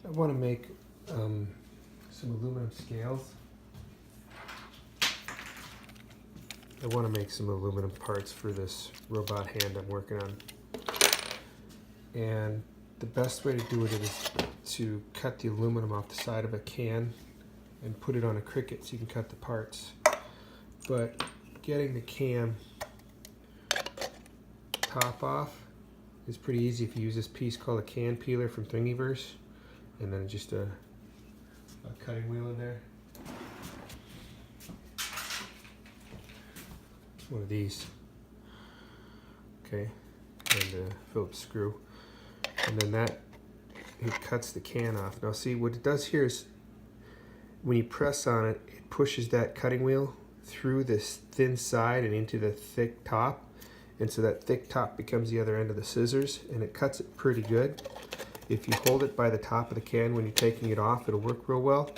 I want to make some aluminum scales. I want to make some aluminum parts for this robot hand I'm working on. And the best way to do it is to cut the aluminum off the side of a can and put it on a Cricut so you can cut the parts. But getting the can top off is pretty easy if you use this piece called a CanPeeler from Thingiverse, and then just a cutting wheel in there. One of these, okay, and a Phillips screw, and then that it cuts the can off. Now see, what it does here is when you press on it, it pushes that cutting wheel through this thin side and into the thick top, and so that thick top becomes the other end of the scissors, and it cuts it pretty good. If you hold it by the top of the can when you're taking it off, it'll work real well,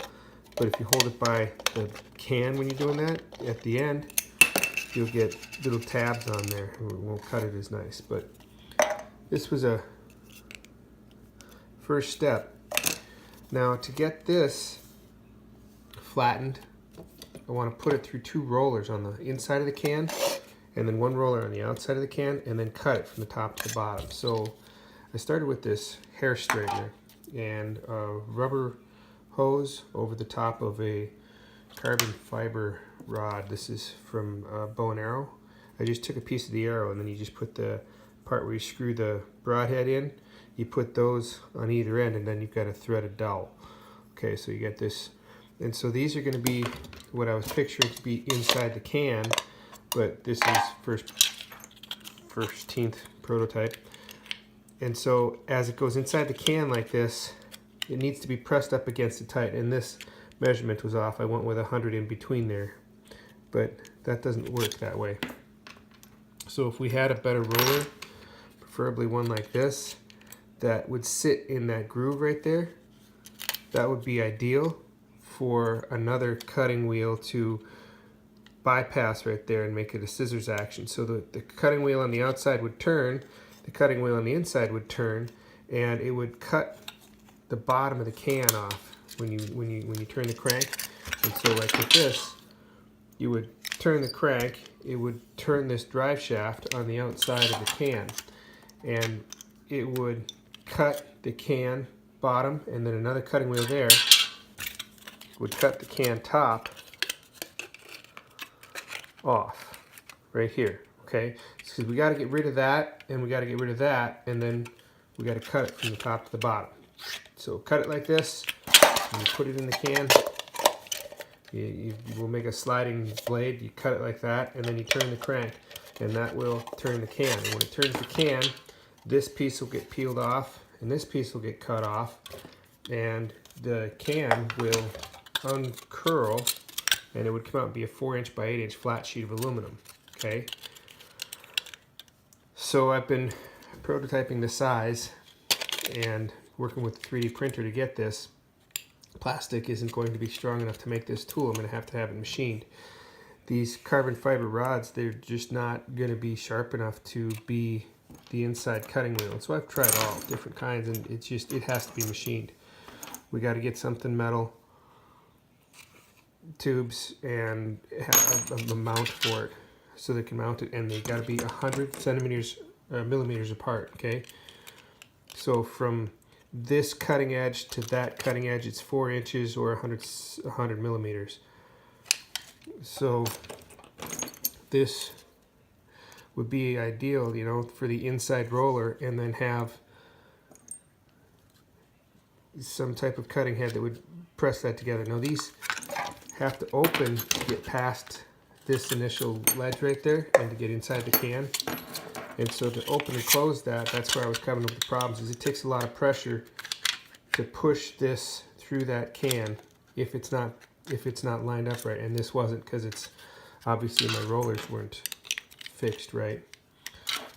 but if you hold it by the can when you're doing that, at the end you'll get little tabs on there. It won't cut it as nice, but this was a first step. Now to get this flattened, I want to put it through 2 rollers on the inside of the can and then 1 roller on the outside of the can, and then cut it from the top to the bottom. So I started with this hair straightener and a rubber hose over the top of a carbon fiber rod. This is from bow and arrow. I just took a piece of the arrow, and then you just put the part where you screw the broadhead in, you put those on either end, and then you've got a threaded dowel. Okay, so you get this, and so these are going to be what I was picturing to be inside the can, but this is first 10th prototype. And so as it goes inside the can like this, it needs to be pressed up against it tight, and this measurement was off. I went with 100 in between there, but that doesn't work that way. So if we had a better roller, preferably one like this, that would sit in that groove right there, that would be ideal for another cutting wheel to bypass right there and make it a scissors action. So the cutting wheel on the outside would turn, the cutting wheel on the inside would turn, and it would cut the bottom of the can off when you turn the crank. And so like with this, you would turn the crank, it would turn this drive shaft on the outside of the can, and it would cut the can bottom, and then another cutting wheel there would cut the can top off right here. Okay, because we got to get rid of that, and we got to get rid of that, and then we got to cut it from the top to the bottom. So cut it like this, and you put it in the can. You will make a sliding blade. You cut it like that, and then you turn the crank, and that will turn the can. And when it turns the can, this piece will get peeled off, and this piece will get cut off, and the can will uncurl, and it would come out and be a 4" by 8" flat sheet of aluminum. Okay. So I've been prototyping the size and working with the 3D printer to get this. Plastic isn't going to be strong enough to make this tool. I'm going to have it machined. These carbon fiber rods, they're just not going to be sharp enough to be the inside cutting wheel. So I've tried all different kinds, and it has to be machined. We got to get something metal, tubes, and have a mount for it so they can mount it, and they got to be 100 millimeters apart. Okay, so from this cutting edge to that cutting edge, it's 4 inches or 100 millimeters. So this would be ideal, you know, for the inside roller, and then have some type of cutting head that would press that together. Now these have to open to get past this initial ledge right there and to get inside the can. And so to open and close that, that's where I was coming up with the problems, is it takes a lot of pressure to push this through that can if it's not lined up right. And this wasn't, because it's obviously my rollers weren't fixed right.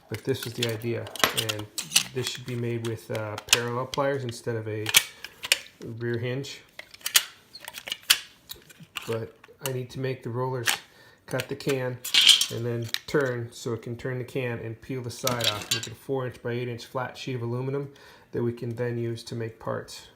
But this was the idea, and this should be made with parallel pliers instead of a rear hinge. But I need to make the rollers cut the can and then turn so it can turn the can and peel the side off. Make it a 4" by 8" flat sheet of aluminum that we can then use to make parts.